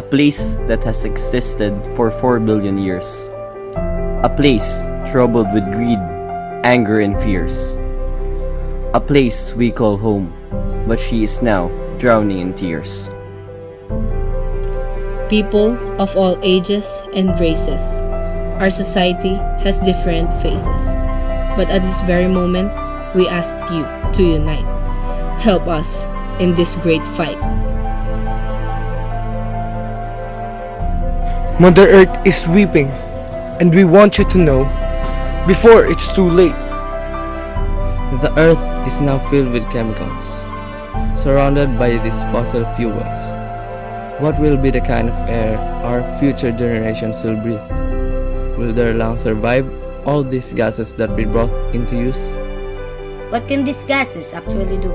place that has existed for 4 billion years. A place troubled with greed, anger, and fears. A place we call home, but she is now drowning in tears. People of all ages and races. Our society has different faces, but at this very moment, we ask you to unite. Help us in this great fight. Mother Earth is weeping, and we want you to know before it's too late. The earth is now filled with chemicals, surrounded by these fossil fuels. What will be the kind of air our future generations will breathe? Will their lungs survive all these gases that we brought into use? What can these gases actually do?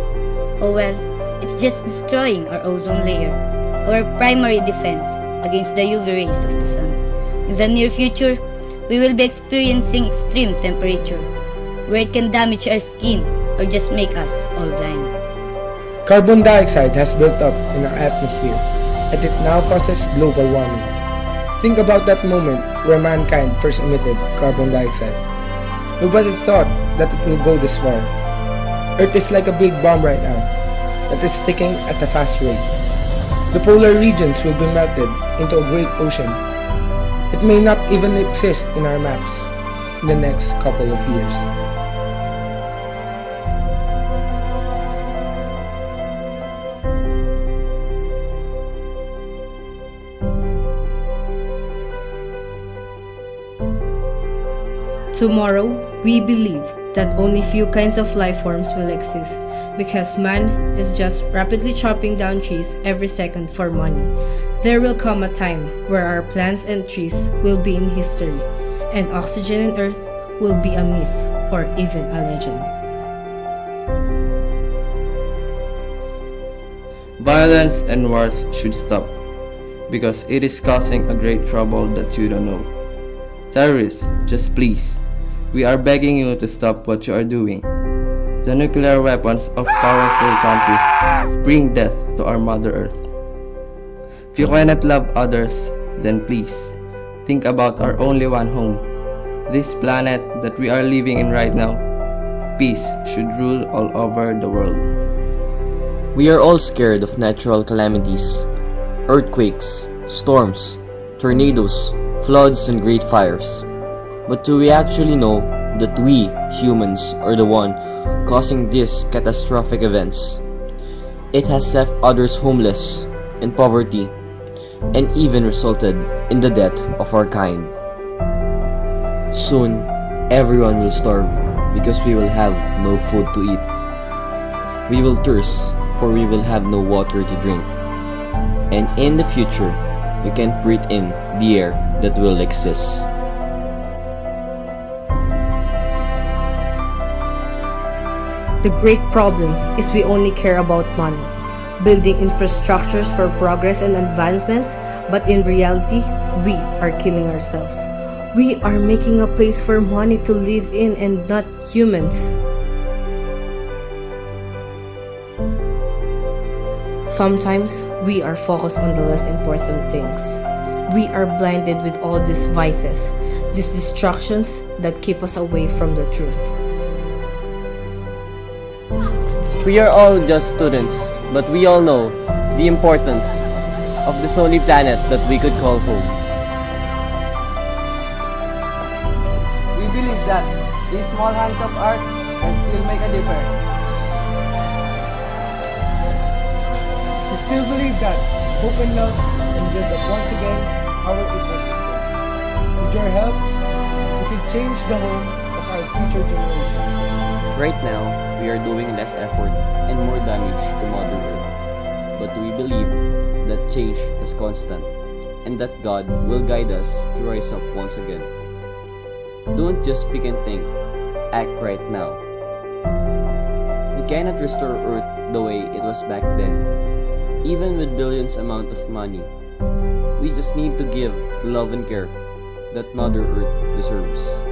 Oh well, it's just destroying our ozone layer, our primary defense against the UV rays of the sun. In the near future, we will be experiencing extreme temperature, where it can damage our skin or just make us all blind. Carbon dioxide has built up in our atmosphere, and it now causes global warming. Think about that moment where mankind first emitted carbon dioxide. Nobody thought that it will go this far. Earth is like a big bomb right now, that is ticking at a fast rate. The polar regions will be melted into a great ocean. It may not even exist in our maps in the next couple of years. Tomorrow, we believe that only few kinds of life forms will exist because man is just rapidly chopping down trees every second for money. There will come a time where our plants and trees will be in history, and oxygen in earth will be a myth or even a legend. Violence and wars should stop, because it is causing a great trouble that you don't know. Terrorists, just please, we are begging you to stop what you are doing. The nuclear weapons of powerful countries bring death to our Mother Earth. If you cannot love others, then please, think about our only one home. This planet that we are living in right now. Peace should rule all over the world. We are all scared of natural calamities, earthquakes, storms, tornadoes, floods, and great fires. But do we actually know that we, humans, are the one causing these catastrophic events? It has left others homeless, in poverty, and even resulted in the death of our kind. Soon, everyone will starve because we will have no food to eat. We will thirst, for we will have no water to drink. And in the future, we can't breathe in the air that will exist. The great problem is we only care about money, building infrastructures for progress and advancements, but in reality, we are killing ourselves. We are making a place for money to live in and not humans. Sometimes we are focused on the less important things. We are blinded with all these vices, these distractions that keep us away from the truth. We are all just students, but we all know the importance of this only planet that we could call home. We believe that these small hands of ours can still make a difference. We still believe that hope and love can build up once again our ecosystem. With your help, we can change the home of our future generation. Right now, we are doing less effort and more damage to Mother Earth. But we believe that change is constant and that God will guide us to rise up once again. Don't just speak and think, act right now. We cannot restore Earth the way it was back then, even with billions amount of money. We just need to give the love and care that Mother Earth deserves.